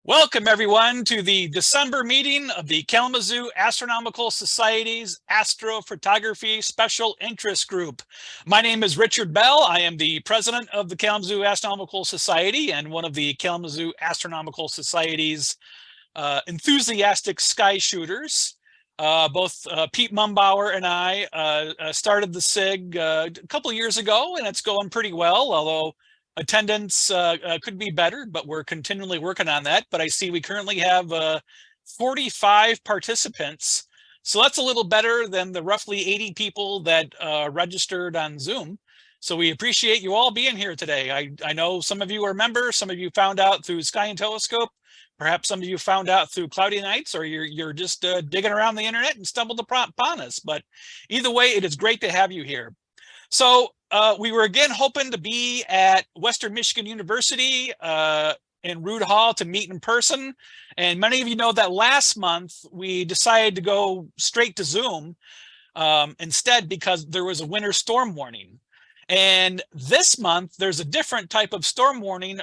Welcome, everyone, to the December meeting of the Kalamazoo Astronomical Society's Astrophotography Special Interest Group. My name is Richard Bell. I am the president of the Kalamazoo Astronomical Society and one of the Kalamazoo Astronomical Society's enthusiastic sky shooters. Both Pete Mumbower and I started the SIG a couple of years ago, and it's going pretty well, although attendance could be better, but we're continually working on that. But I see we currently have 45 participants. So that's a little better than the roughly 80 people that registered on Zoom. So we appreciate you all being here today. I know some of you are members, some of you found out through Sky and Telescope, perhaps some of you found out through Cloudy Nights, or you're just digging around the internet and stumbled upon us. But either way, it is great to have you here. So we were again hoping to be at Western Michigan University in Rood Hall to meet in person. And many of you know that last month we decided to go straight to Zoom instead because there was a winter storm warning. And this month there's a different type of storm warning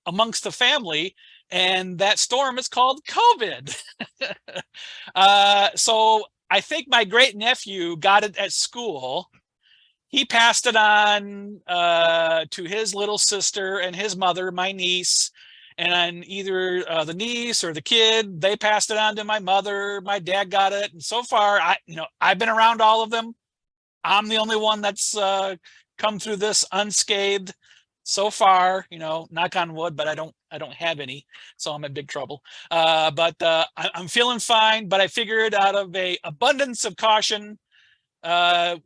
amongst the family, and that storm is called COVID. So I think my great nephew got it at school. He passed it on to his little sister and his mother, my niece, and either the niece or the kid, they passed it on to my mother. My dad got it, and so far, I've been around all of them. I'm the only one that's come through this unscathed so far. Knock on wood, but I don't have any, so I'm in big trouble. But I'm feeling fine. But I figured out of a abundance of caution,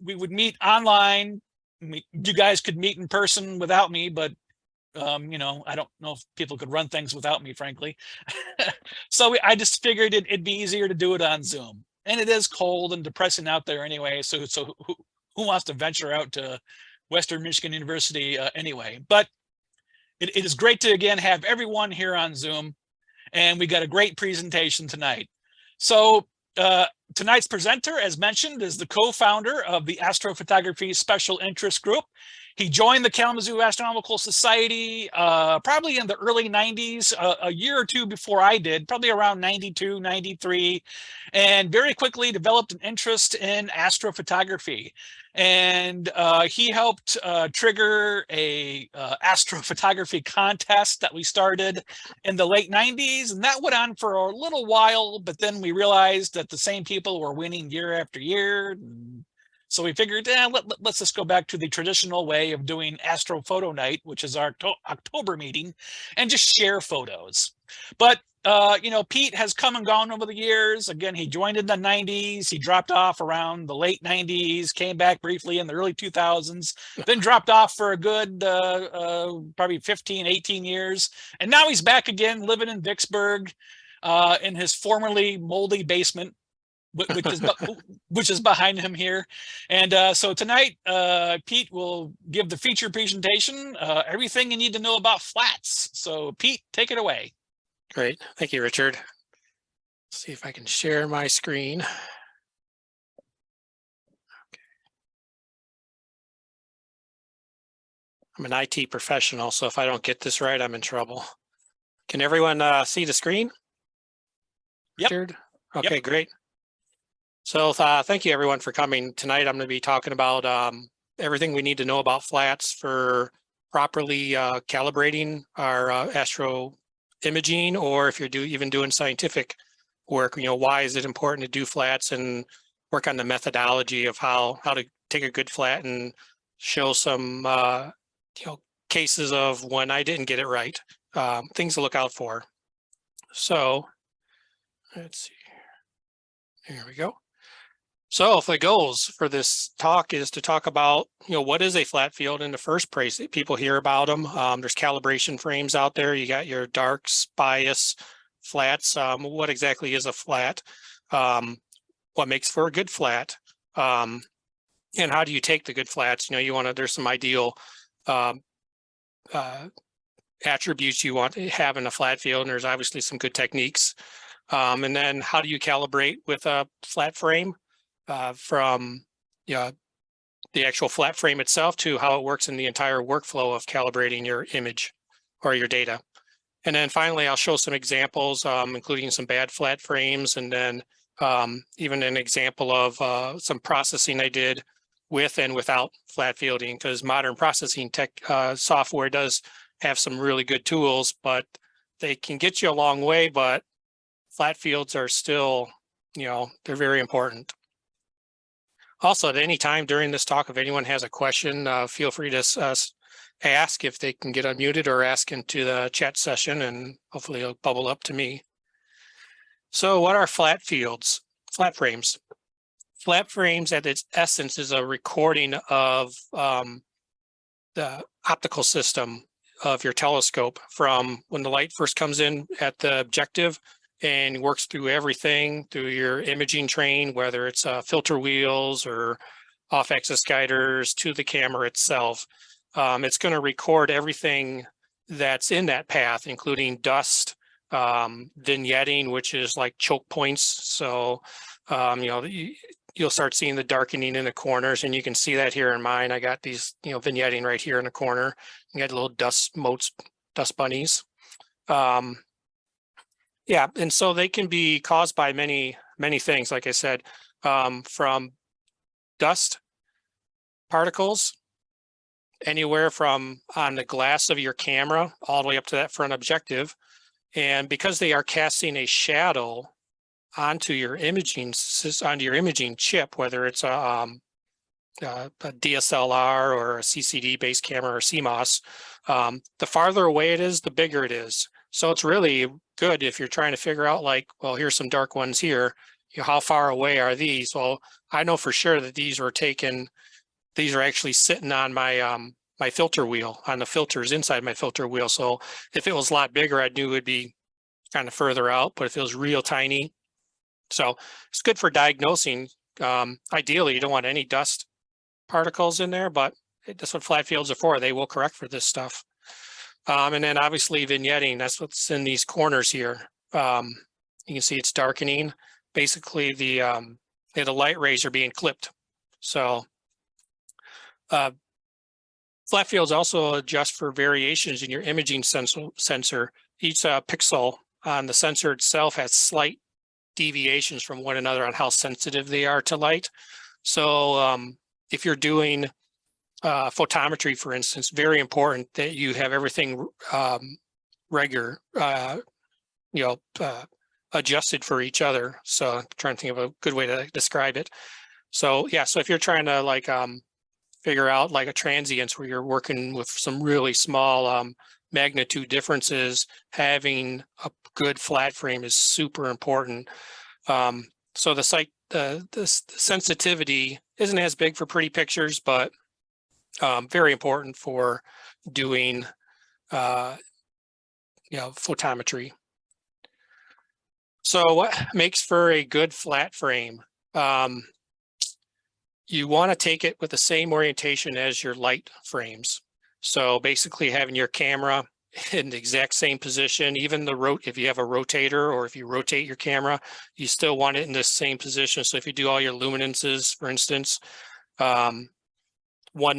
we would meet online. You guys could meet in person without me, but I don't know if people could run things without me, frankly. So I just figured it'd be easier to do it on Zoom. And it is cold and depressing out there anyway, so who wants to venture out to Western Michigan University anyway? But it is great to again have everyone here on Zoom, and we got a great presentation tonight. So tonight's presenter, as mentioned, is the co-founder of the Astrophotography Special Interest Group. He joined the Kalamazoo Astronomical Society probably in the early 90s, a year or two before I did, probably around 92, 93, and very quickly developed an interest in astrophotography. And he helped trigger a astrophotography contest that we started in the late 90s, and that went on for a little while, but then we realized that the same people were winning year after year. So we figured, let's just go back to the traditional way of doing Astrophoto Night, which is our October meeting, and just share photos. But Pete has come and gone over the years. Again, he joined in the 90s. He dropped off around the late 90s, came back briefly in the early 2000s, then dropped off for a good probably 15, 18 years. And now he's back again, living in Vicksburg in his formerly moldy basement, which is behind him here. And so tonight, Pete will give the feature presentation, everything you need to know about flats. So Pete, take it away. Great. Thank you, Richard. Let's see if I can share my screen. Okay. I'm an IT professional, so if I don't get this right, I'm in trouble. Can everyone see the screen? Yep. Richard? Okay, yep. Great. So thank you, everyone, for coming. Tonight, I'm going to be talking about everything we need to know about flats for properly calibrating our astro imaging, or if you're even doing scientific work, why is it important to do flats, and work on the methodology of how to take a good flat and show some cases of when I didn't get it right, things to look out for. So let's see, here we go. So if the goals for this talk is to talk about, what is a flat field in the first place? People hear about them. There's calibration frames out there. You got your darks, bias, flats. What exactly is a flat? What makes for a good flat? And how do you take the good flats? There's some ideal attributes you want to have in a flat field, and there's obviously some good techniques. And then how do you calibrate with a flat frame? From the actual flat frame itself to how it works in the entire workflow of calibrating your image or your data. And then finally, I'll show some examples, including some bad flat frames, and then even an example of some processing I did with and without flat fielding, because modern processing tech software does have some really good tools, but they can get you a long way, but flat fields are still, they're very important. Also, at any time during this talk, if anyone has a question, feel free to ask if they can get unmuted, or ask into the chat session, and hopefully it'll bubble up to me. So what are flat fields? Flat frames. Flat frames at its essence is a recording of the optical system of your telescope from when the light first comes in at the objective and works through everything through your imaging train, whether it's filter wheels or off-axis guiders to the camera itself. It's going to record everything that's in that path, including dust, vignetting, which is like choke points. So, you'll start seeing the darkening in the corners, and you can see that here in mine. I got these, vignetting right here in the corner. You got little dust motes, dust bunnies. Yeah, and so they can be caused by many things, like I said, from dust particles, anywhere from on the glass of your camera all the way up to that front objective. And because they are casting a shadow onto your imaging chip, whether it's a DSLR or a CCD based camera or CMOS, the farther away it is, the bigger it is. So it's really good if you're trying to figure out, like, well, here's some dark ones here. How far away are these? Well, I know for sure that these are actually sitting on my my filter wheel, on the filters inside my filter wheel. So if it was a lot bigger, I knew it would be kind of further out, but if it was real tiny. So it's good for diagnosing. Ideally, you don't want any dust particles in there, but that's what flat fields are for. They will correct for this stuff. And then obviously vignetting, that's what's in these corners here. You can see it's darkening. Basically the light rays are being clipped. So flat fields also adjust for variations in your imaging sensor. Each pixel on the sensor itself has slight deviations from one another on how sensitive they are to light. So if you're doing photometry, for instance, very important that you have everything regular, adjusted for each other. So I'm trying to think of a good way to describe it. So yeah, so if you're trying to figure out like a transients where you're working with some really small magnitude differences, having a good flat frame is super important. So the sensitivity isn't as big for pretty pictures, but very important for doing photometry. So what makes for a good flat frame? You want to take it with the same orientation as your light frames. So basically having your camera in the exact same position, even if you have a rotator, or if you rotate your camera, you still want it in the same position. So if you do all your luminances, for instance, one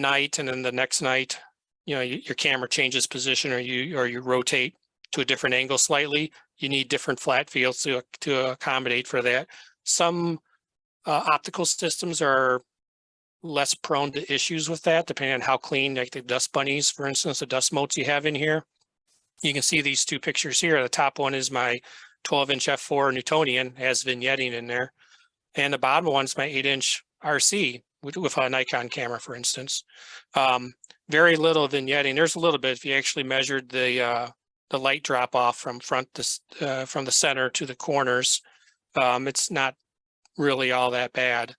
night and then the next night, your camera changes position, or you rotate to a different angle slightly, you need different flat fields to accommodate for that. Some optical systems are less prone to issues with that, depending on how clean, like the dust bunnies, for instance, the dust motes you have in here. You can see these two pictures here. The top one is my 12-inch f4 Newtonian, has vignetting in there. And the bottom one's my 8-inch RC with a Nikon camera, for instance. Very little vignetting. There's a little bit if you actually measured the light drop off from from the center to the corners. It's not really all that bad.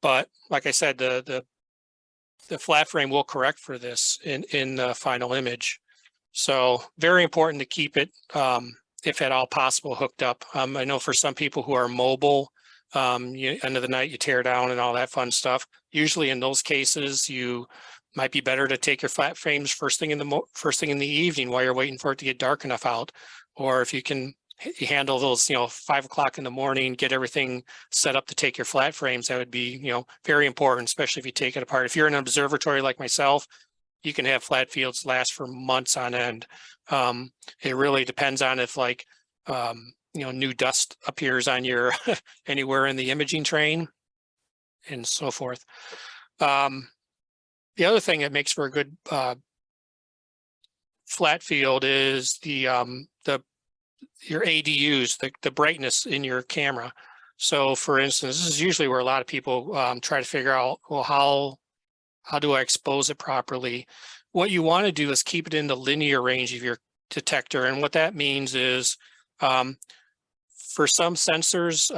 But like I said, the flat frame will correct for this in the final image. So very important to keep it, if at all possible, hooked up. I know for some people who are mobile, end of the night you tear down and all that fun stuff. Usually in those cases, you might be better to take your flat frames first thing in the evening while you're waiting for it to get dark enough out. Or if you can handle those, 5 o'clock in the morning, get everything set up to take your flat frames, that would be, very important, especially if you take it apart. If you're in an observatory like myself, you can have flat fields last for months on end. It really depends on if like, new dust appears on your anywhere in the imaging train and so forth. The other thing that makes for a good flat field is your ADUs, the brightness in your camera. So for instance, this is usually where a lot of people try to figure out, well, how do I expose it properly? What you want to do is keep it in the linear range of your detector. And what that means is for some sensors,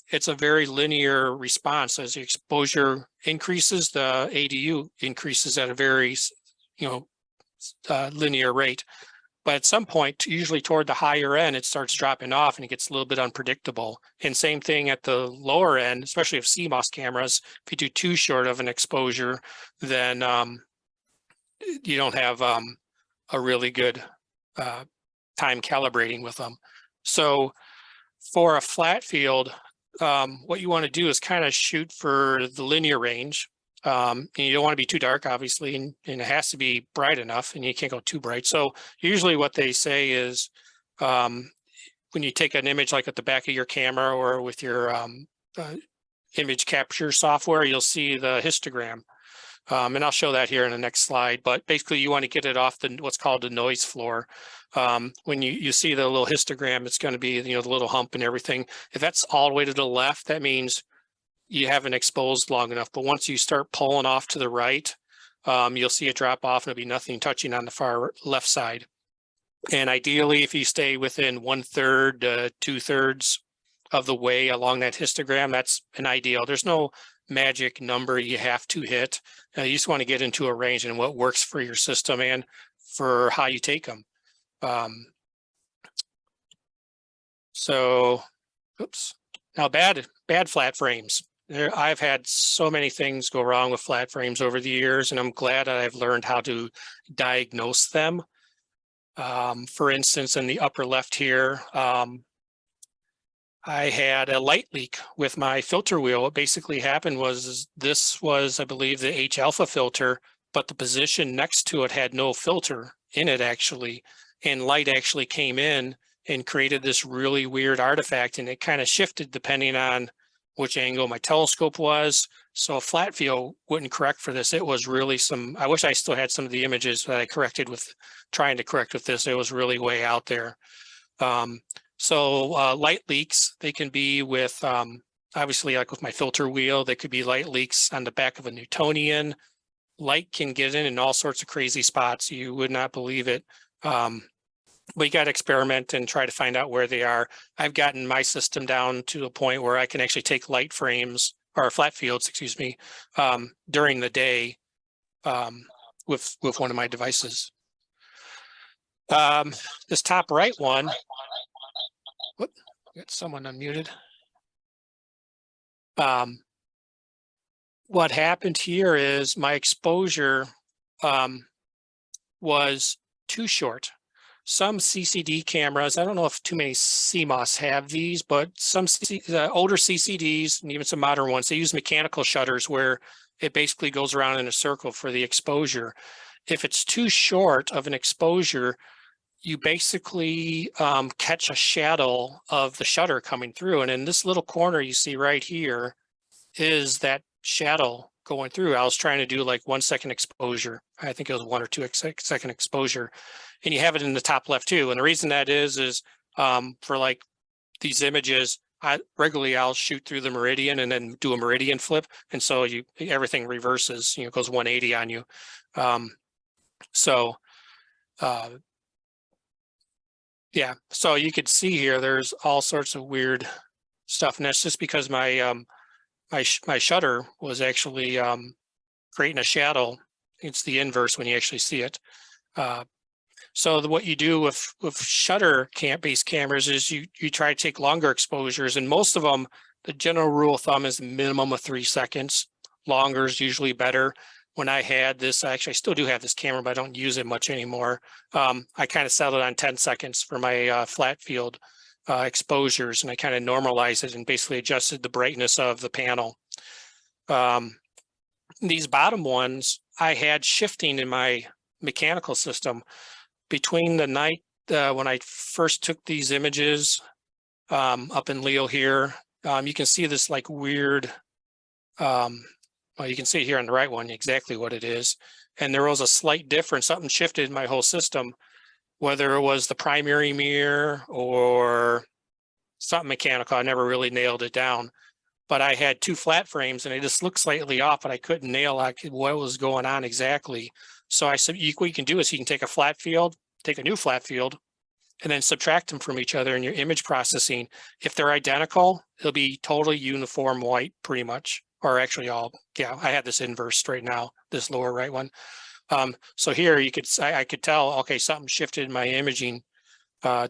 it's a very linear response. As the exposure increases, the ADU increases at a very, linear rate. But at some point, usually toward the higher end, it starts dropping off and it gets a little bit unpredictable. And same thing at the lower end, especially with CMOS cameras. If you do too short of an exposure, then you don't have a really good time calibrating with them. So for a flat field, what you want to do is kind of shoot for the linear range. And you don't want to be too dark, obviously, and it has to be bright enough, and you can't go too bright. So usually what they say is when you take an image like at the back of your camera or with your image capture software, you'll see the histogram. And I'll show that here in the next slide. But basically, you want to get it off what's called the noise floor. When you see the little histogram, it's going to be the little hump and everything. If that's all the way to the left, that means you haven't exposed long enough. But once you start pulling off to the right, you'll see it drop off and there'll be nothing touching on the far left side. And ideally, if you stay within 1/3 to 2/3 of the way along that histogram, that's an ideal. There's no magic number you have to hit. You just want to get into a range and what works for your system and for how you take them. Oops. Now bad flat frames. I've had so many things go wrong with flat frames over the years, and I'm glad that I've learned how to diagnose them. For instance, in the upper left here, I had a light leak with my filter wheel. What basically happened was this was, I believe, the H alpha filter, but the position next to it had no filter in it actually, and light actually came in and created this really weird artifact, and it kind of shifted depending on which angle my telescope was. So a flat field wouldn't correct for this. It was really I wish I still had some of the images that I trying to correct with this. It was really way out there. So light leaks, they can be with, obviously like with my filter wheel, they could be light leaks on the back of a Newtonian. Light can get in all sorts of crazy spots. You would not believe it. But you got to experiment and try to find out where they are. I've gotten my system down to a point where I can actually take light frames or flat fields, excuse me, during the day with one of my devices. This top right one, whoop, got someone unmuted. What happened here is my exposure was too short. Some CCD cameras, I don't know if too many CMOS have these, but some older CCDs and even some modern ones, they use mechanical shutters where it basically goes around in a circle for the exposure. If it's too short of an exposure, you basically catch a shadow of the shutter coming through. And in this little corner you see right here is that shadow going through. I was trying to do like 1 second exposure. I think it was 1 or 2 second exposure. And you have it in the top left too. And the reason that is for like these images, I'll shoot through the meridian and then do a meridian flip. And so everything reverses, it goes 180 on you. Yeah, so you could see here, there's all sorts of weird stuff. And that's just because my my shutter was actually creating a shadow. It's the inverse when you actually see it. So what you do with shutter-based cameras is you try to take longer exposures, and most of them, the general rule of thumb is a minimum of 3 seconds. Longer is usually better. When I had this, actually I still do have this camera, but I don't use it much anymore. I kind of settled on 10 seconds for my flat field exposures, and I kind of normalized it and basically adjusted the brightness of the panel. these bottom ones, I had shifting in my mechanical system between the night when I first took these images up in Leo here. You can see this like weird, well, you can see here on the right one exactly what it is. And there was a slight difference, something shifted in my whole system, whether it was the primary mirror or something mechanical. I never really nailed it down. But I had two flat frames and they just looked slightly off, but I couldn't nail like what was going on exactly. So I said, what you can do is you can take a flat field, take a new flat field, and then subtract them from each other in your image processing. If they're identical, it'll be totally uniform white pretty much, or actually all, yeah, I have this inverse right now, this lower right one. So here you could, I could tell, okay, something shifted in my imaging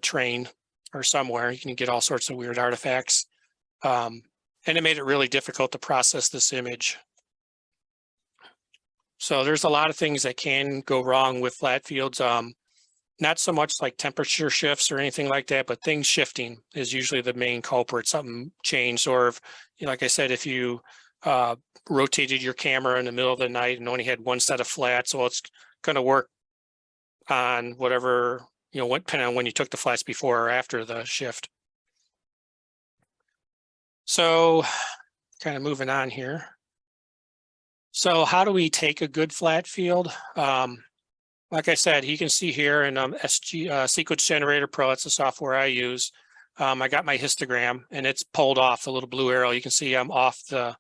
train or somewhere. You can get all sorts of weird artifacts. And it made it really difficult to process this image. So there's a lot of things that can go wrong with flat fields. Not so much like temperature shifts or anything like that, but things shifting is usually the main culprit. Something changed, or if, like I said, if you rotated your camera in the middle of the night and only had one set of flats, well, it's going to work on whatever, depending on when you took the flats before or after the shift. So kind of moving on here. So how do we take a good flat field? Like I said, you can see here in Sequence Generator Pro, it's the software I use. I got my histogram and it's pulled off the little blue arrow. You can see I'm off the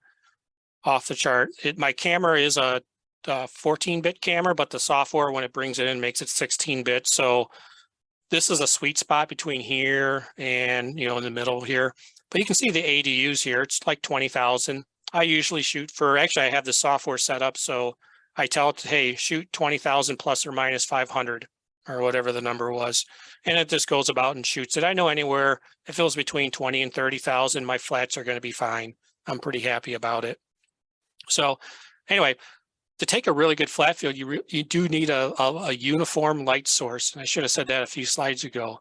chart. My camera is a 14-bit camera, but the software, when it brings it in, makes it 16-bit. So this is a sweet spot between here and, in the middle here. But you can see the ADUs here. It's like 20,000. I usually shoot for, actually, I have the software set up. So I tell it, hey, shoot 20,000 plus or minus 500 or whatever the number was. And it just goes about and shoots it. I know anywhere, if it was between 20 and 30,000, my flats are going to be fine. I'm pretty happy about it. So anyway, to take a really good flat field, you do need a uniform light source. And I should have said that a few slides ago.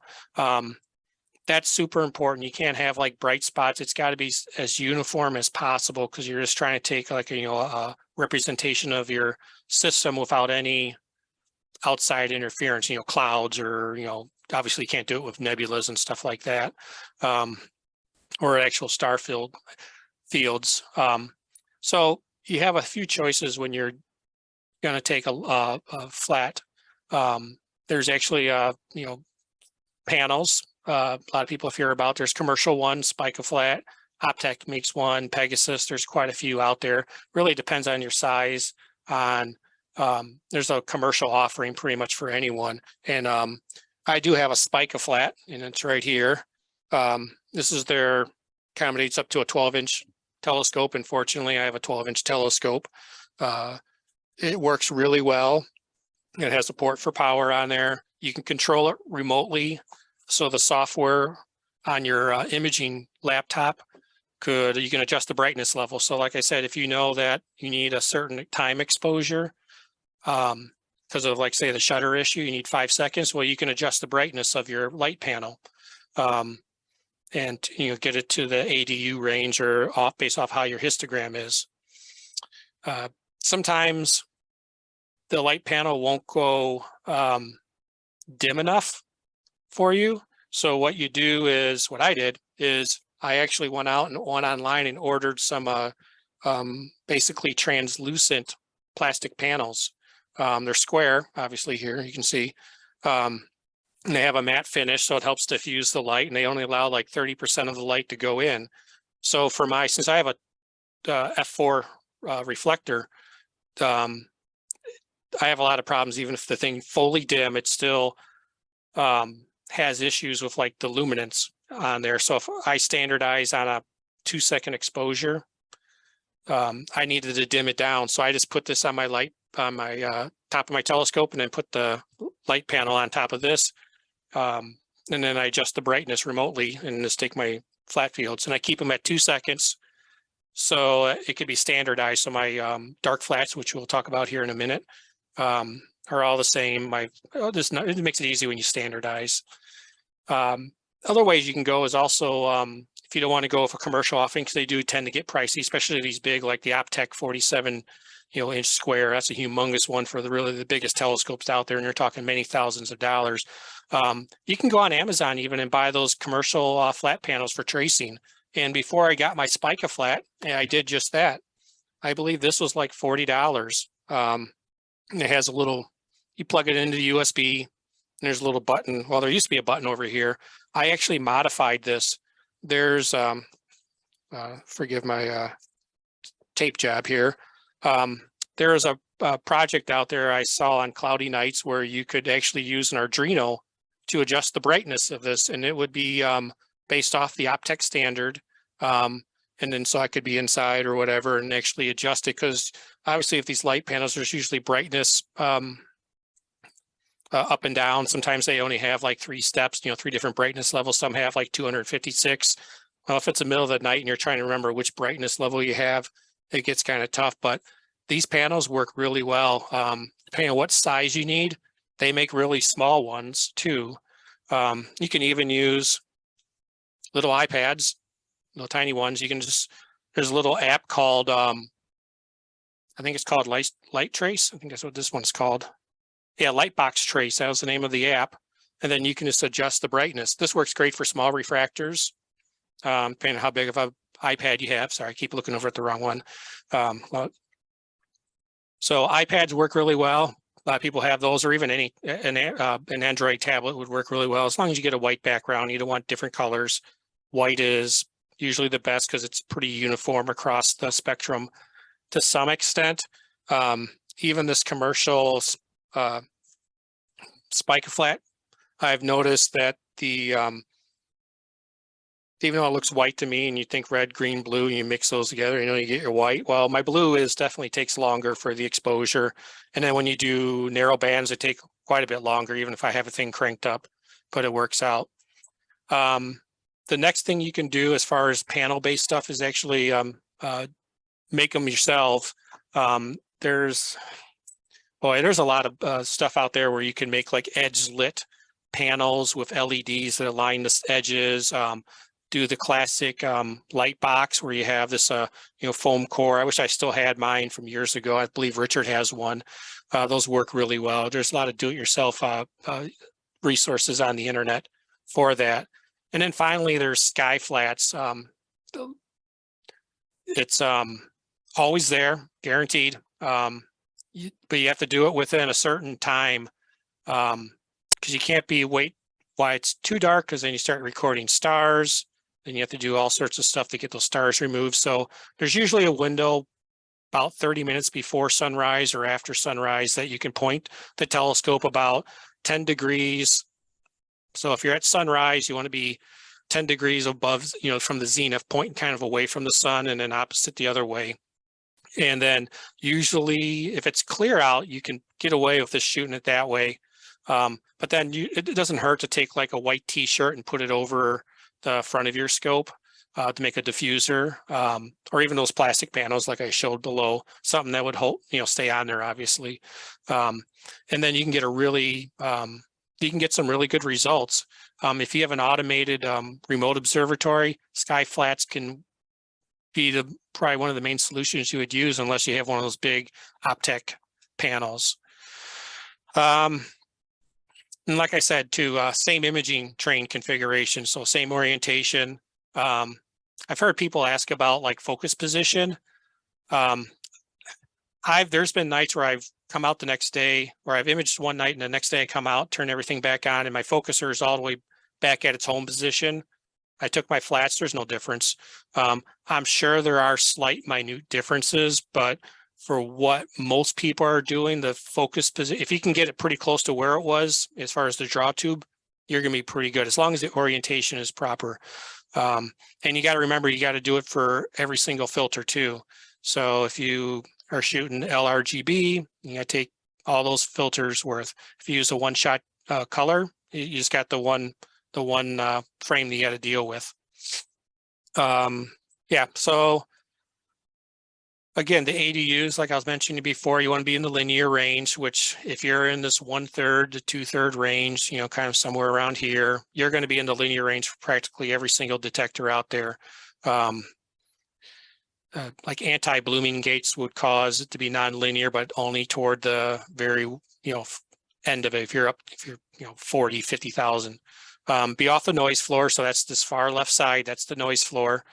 That's super important. You can't have like bright spots. It's got to be as uniform as possible because you're just trying to take like a representation of your system without any outside interference, clouds or, obviously you can't do it with nebulas and stuff like that, or actual star fields. So you have a few choices when you're going to take a flat. There's actually, panels. A lot of people hear about. There's commercial ones, Spica Flat, Optech makes one, Pegasus. There's quite a few out there. Really depends on your size. There's a commercial offering pretty much for anyone. And I do have a Spica Flat, and it's right here. This is accommodates up to a 12-inch telescope. Unfortunately, I have a 12-inch telescope. It works really well. It has support for power on there. You can control it remotely. So the software on your imaging laptop you can adjust the brightness level. So like I said, if you know that you need a certain time exposure, because of like say the shutter issue, you need 5 seconds. Well, you can adjust the brightness of your light panel and get it to the ADU range or based off how your histogram is. Sometimes the light panel won't go dim enough for you. So what you do is, what I did is I actually went out and went online and ordered some basically translucent plastic panels. They're square, obviously here you can see, and they have a matte finish, so it helps diffuse the light, and they only allow like 30% of the light to go in. So for since I have a f4 reflector, I have a lot of problems. Even if the thing fully dim, it still has issues with like the luminance on there. So if I standardize on a 2-second exposure, I needed to dim it down. So I just put this on my light, on my top of my telescope, and then put the light panel on top of this. And then I adjust the brightness remotely and just take my flat fields and I keep them at 2 seconds. So it could be standardized. So my dark flats, which we'll talk about here in a minute, are all the same. It makes it easy when you standardize. Other ways you can go is also if you don't want to go with a commercial offering, because they do tend to get pricey, especially these big like the Optech 47 inch square. That's a humongous one for really the biggest telescopes out there, and you're talking many thousands of dollars. You can go on Amazon even and buy those commercial flat panels for tracing. And before I got my Spica flat, I did just that. I believe this was like $40. It has a little, you plug it into the USB, and there's a little button. Well, there used to be a button over here. I actually modified this. There's, forgive my tape job here. There is a project out there I saw on cloudy nights where you could actually use an Arduino to adjust the brightness of this, and it would be based off the Optech standard. And then so I could be inside or whatever and actually adjust it, because obviously if these light panels, there's usually brightness up and down. Sometimes they only have like 3 steps, 3 different brightness levels. Some have like 256. Well, if it's the middle of the night and you're trying to remember which brightness level you have, it gets kind of tough. But these panels work really well. Depending on what size you need, they make really small ones too. You can even use little iPads, little tiny ones. You can just, there's a little app called, I think it's called Light Trace. I think that's what this one's called. Yeah, Lightbox Trace, that was the name of the app. And then you can just adjust the brightness. This works great for small refractors, depending on how big of an iPad you have. Sorry, I keep looking over at the wrong one. So iPads work really well. A lot of people have those, or even an Android tablet would work really well, as long as you get a white background. You don't want different colors. White is usually the best because it's pretty uniform across the spectrum to some extent. Even this commercial Spica flat, I've noticed that the even though it looks white to me and you think red, green, blue, and you mix those together, you get your white. Well, my blue definitely takes longer for the exposure. And then when you do narrow bands, it take quite a bit longer, even if I have a thing cranked up, but it works out. The next thing you can do as far as panel-based stuff is actually make them yourself. There's a lot of stuff out there where you can make like edge lit panels with LEDs that align the edges. Do the classic light box where you have this foam core. I wish I still had mine from years ago. I believe Richard has one. Those work really well. There's a lot of do-it-yourself resources on the internet for that. And then finally, there's sky flats. It's always there, guaranteed. But you have to do it within a certain time, because you can't wait while it's too dark, because then you start recording stars. Then you have to do all sorts of stuff to get those stars removed. So there's usually a window about 30 minutes before sunrise or after sunrise that you can point the telescope about 10 degrees. So if you're at sunrise, you want to be 10 degrees above, from the zenith, pointing kind of away from the sun, and then opposite the other way. And then usually if it's clear out, you can get away with just shooting it that way. But then it doesn't hurt to take like a white t-shirt and put it over the front of your scope to make a diffuser, or even those plastic panels like I showed below, something that would hold, stay on there, obviously. And then you can get some really good results. If you have an automated remote observatory, sky flats can be probably one of the main solutions you would use, unless you have one of those big Optech panels. And like I said, too, same imaging train configuration, so same orientation. I've heard people ask about like focus position. There's been nights where I've come out the next day, where I've imaged one night, and the next day I come out, turn everything back on, and my focuser is all the way back at its home position. I took my flats, there's no difference. I'm sure there are slight minute differences, but for what most people are doing, the focus position, if you can get it pretty close to where it was as far as the draw tube, you're going to be pretty good, as long as the orientation is proper. And you got to remember, you got to do it for every single filter too. So if you are shooting LRGB, you got to take all those filters worth. If you use a one-shot color, you just got the one frame that you got to deal with. Yeah, so again, the ADUs, like I was mentioning before, you want to be in the linear range, which if you're in this 1/3 to 2/3 range, kind of somewhere around here, you're going to be in the linear range for practically every single detector out there. like anti-blooming gates would cause it to be nonlinear, but only toward the very, end of it. If you're 40, 50,000, be off the noise floor. So that's this far left side, that's the noise floor.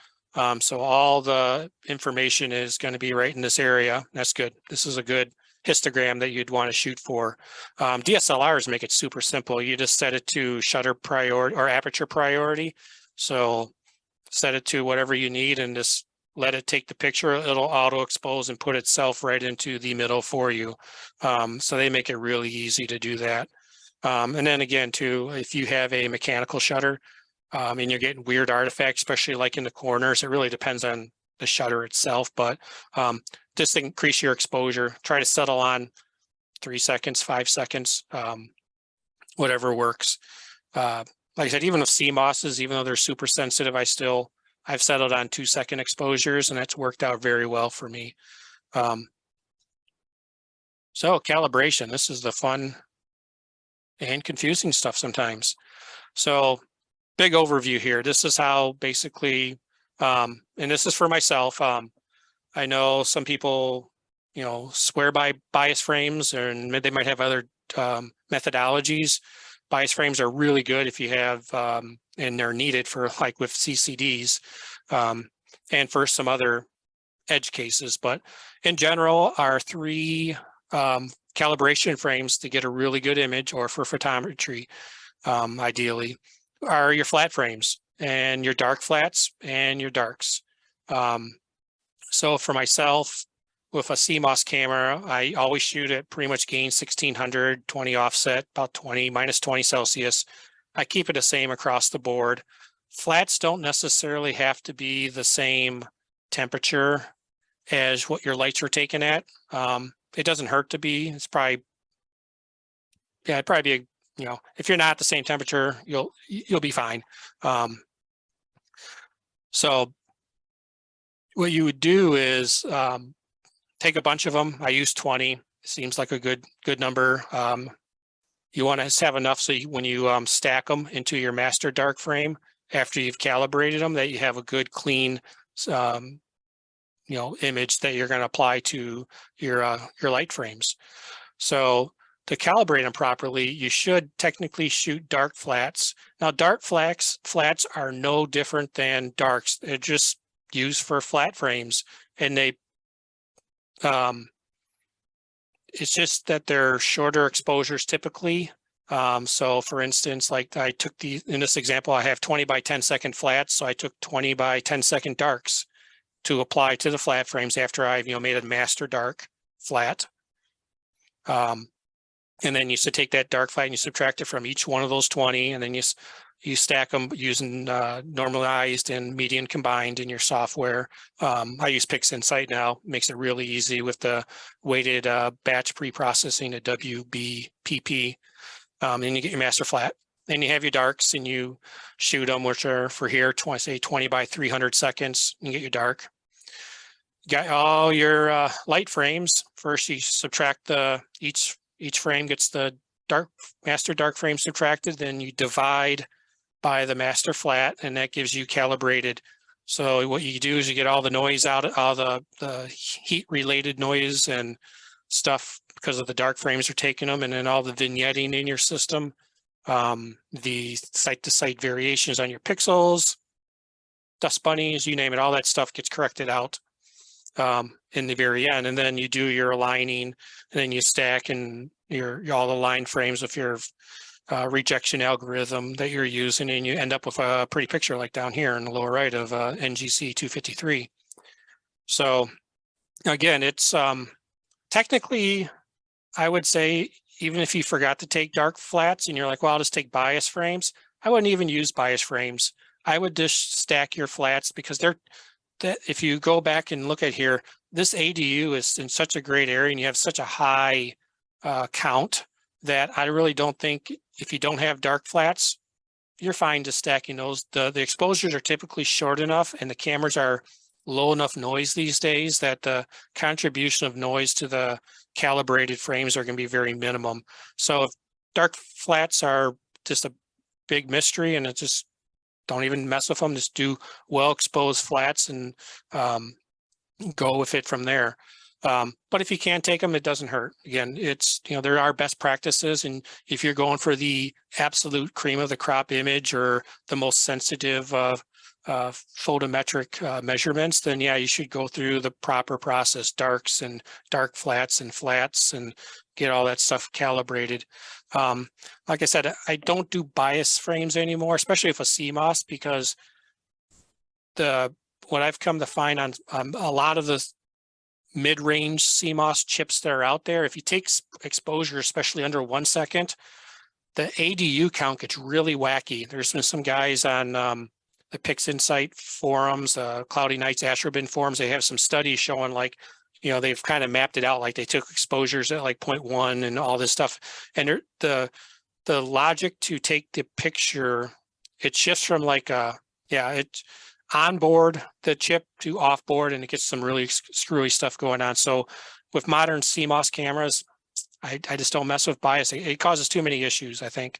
So all the information is going to be right in this area. That's good. This is a good histogram that you'd want to shoot for. DSLRs make it super simple. You just set it to shutter priority or aperture priority. So set it to whatever you need and just let it take the picture. It'll auto expose and put itself right into the middle for you. So they make it really easy to do that. And then again, too, if you have a mechanical shutter and you're getting weird artifacts, especially like in the corners, it really depends on the shutter itself, but just increase your exposure. Try to settle on 3 seconds, 5 seconds, whatever works. Like I said, even with CMOSs, even though they're super sensitive, I've settled on 2-second exposures, and that's worked out very well for me. So calibration, this is the fun and confusing stuff sometimes. So big overview here. This is how basically, and this is for myself. I know some people, swear by bias frames, and they might have other methodologies. Bias frames are really good if you have, and they're needed for like with CCDs and for some other edge cases. But in general, our 3 calibration frames to get a really good image, or for photometry, ideally, are your flat frames and your dark flats and your darks. So for myself, with a CMOS camera, I always shoot at pretty much gain 1600, 20 offset, about 20, minus 20 Celsius. I keep it the same across the board. Flats don't necessarily have to be the same temperature as what your lights are taken at. It doesn't hurt to be. It's probably, it'd probably be, if you're not at the same temperature, you'll be fine. So what you would do is take a bunch of them. I use 20. Seems like a good number. You want to have enough so when you stack them into your master dark frame after you've calibrated them, that you have a good clean image that you're going to apply to your light frames. So to calibrate them properly, you should technically shoot dark flats. Now, dark flats are no different than darks. They're just used for flat frames, and they it's just that they're shorter exposures typically. So for instance, like I took in this example, I have 20 by 10 second flats. So I took 20 by 10 second darks to apply to the flat frames after I've made a master dark flat. And then you take that dark flat and you subtract it from each one of those 20, and then you stack them using normalized and median combined in your software. I use PixInsight now. Makes it really easy with the weighted batch pre-processing, a WBPP. And you get your master flat. Then you have your darks and you shoot them, which are for here, 20 by 300 seconds. You get your dark. You got all your light frames. First, you subtract each frame gets the master dark frame subtracted. Then you divide by the master flat, and that gives you calibrated. So what you do is you get all the noise out, all the heat related noise and stuff because of the dark frames are taking them, and then all the vignetting in your system, the site to site variations on your pixels, dust bunnies, you name it, all that stuff gets corrected out in the very end. And then you do your aligning, and then you stack and all the line frames of your rejection algorithm that you're using, and you end up with a pretty picture like down here in the lower right of NGC 253. So again, it's technically, I would say, even if you forgot to take dark flats and you're like, well, I'll just take bias frames, I wouldn't even use bias frames. I would just stack your flats, because if you go back and look at here, this ADU is in such a great area and you have such a high count that I really don't think, if you don't have dark flats, you're fine just stacking those. The exposures are typically short enough and the cameras are low enough noise these days that the contribution of noise to the calibrated frames are going to be very minimum. So if dark flats are just a big mystery, and it just don't even mess with them, just do well exposed flats, and go with it from there. But if you can't take them, it doesn't hurt. Again, it's, there are best practices. And if you're going for the absolute cream of the crop image or the most sensitive photometric measurements, then yeah, you should go through the proper process, darks and dark flats and get all that stuff calibrated. Like I said, I don't do bias frames anymore, especially if a CMOS, because what I've come to find on a lot of the mid-range CMOS chips that are out there, if you take exposure, especially under 1 second, the ADU count gets really wacky. There's been some guys on the PixInsight forums, Cloudy Nights Astrobin forums, they have some studies showing like, they've kind of mapped it out, like they took exposures at like 0.1 and all this stuff. And the logic to take the picture, it shifts from like, it's on board the chip to off board, and it gets some really screwy stuff going on. So with modern CMOS cameras, I just don't mess with bias. It causes too many issues, I think.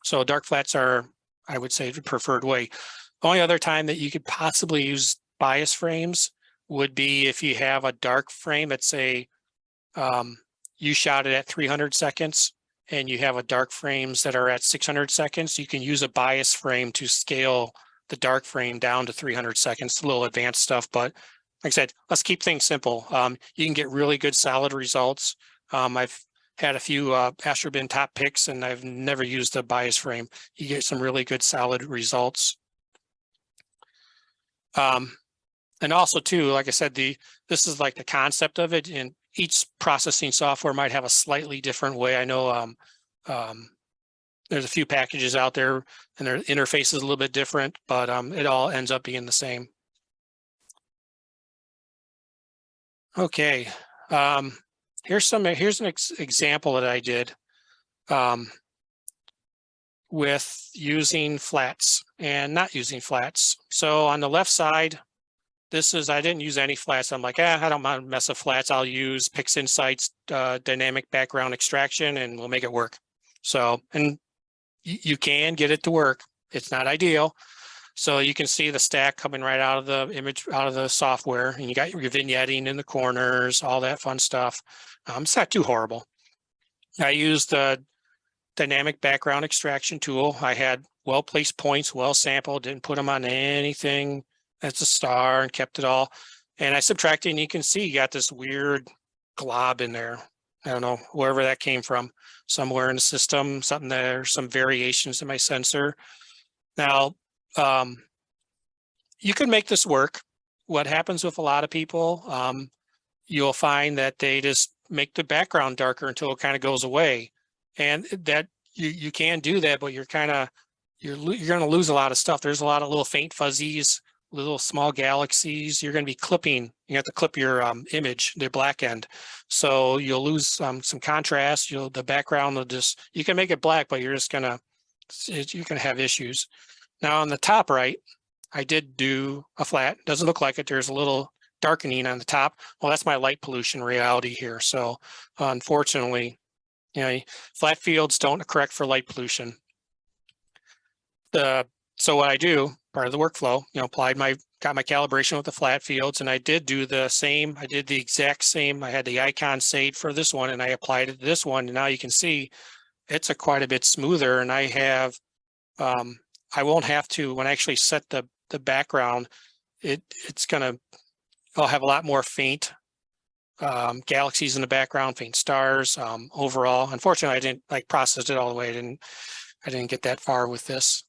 So dark flats are, I would say, the preferred way. Only other time that you could possibly use bias frames would be if you have a dark frame. Let's say you shot it at 300 seconds and you have a dark frames that are at 600 seconds. You can use a bias frame to scale the dark frame down to 300 seconds, a little advanced stuff. But like I said, let's keep things simple. You can get really good solid results. I've had a few Astrobin top picks and I've never used a bias frame. You get some really good solid results. And also too, like I said, this is like the concept of it, and each processing software might have a slightly different way. I know there's a few packages out there and their interface is a little bit different, but it all ends up being the same. Okay, here's an example that I did with using flats and not using flats. So on the left side, I didn't use any flats. I'm like, I don't want to mess with flats. I'll use PixInsight's dynamic background extraction and we'll make it work. So, and you can get it to work. It's not ideal. So you can see the stack coming right out of the image, out of the software, and you got your vignetting in the corners, all that fun stuff. It's not too horrible. I used the dynamic background extraction tool. I had well-placed points, well sampled, didn't put them on anything that's a star and kept it all. And I subtracted, and you can see you got this weird glob in there. I don't know, wherever that came from, somewhere in the system, something there's some variations in my sensor. Now, you can make this work. What happens with a lot of people, you'll find that they just make the background darker until it kind of goes away. And that you can do that, but you're going to lose a lot of stuff. There's a lot of little faint fuzzies, little small galaxies. You're going to be clipping. You have to clip your image, the black end. So you'll lose some contrast. The background will you can make it black, but you're just going to have issues. Now on the top right, I did do a flat. Doesn't look like it. There's a little darkening on the top. Well, that's my light pollution reality here. So unfortunately, flat fields don't correct for light pollution. So what I do, part of the workflow, got my calibration with the flat fields, and I did do the same. I did the exact same. I had the icon saved for this one, and I applied it to this one. And now you can see it's quite a bit smoother. And I have, I won't have to, when I actually set the background, I'll have a lot more faint galaxies in the background, faint stars overall. Unfortunately, I didn't process it all the way. I didn't get that far with this.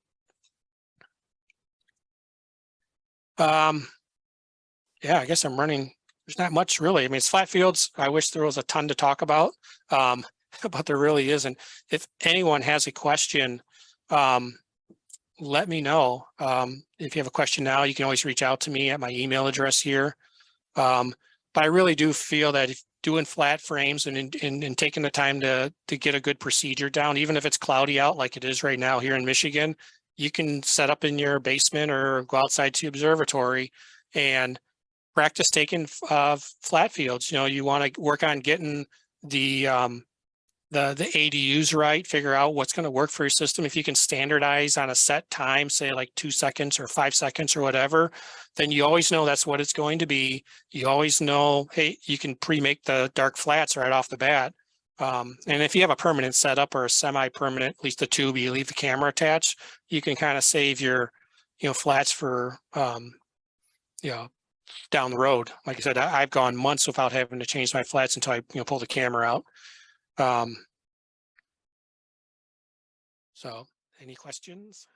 Yeah, I guess I'm running. There's not much really. I mean, it's flat fields. I wish there was a ton to talk about, but there really isn't. If anyone has a question, let me know. If you have a question now, you can always reach out to me at my email address here. But I really do feel that if doing flat frames and taking the time to get a good procedure down, even if it's cloudy out like it is right now here in Michigan, you can set up in your basement or go outside to the observatory and practice taking flat fields. You want to work on getting the the ADUs right, figure out what's going to work for your system. If you can standardize on a set time, say like 2 seconds or 5 seconds or whatever, then you always know that's what it's going to be. You always know, hey, you can pre-make the dark flats right off the bat. And if you have a permanent setup or a semi-permanent, at least the tube, you leave the camera attached, you can kind of save your, flats for, down the road. Like I said, I've gone months without having to change my flats until I, pull the camera out. So any questions?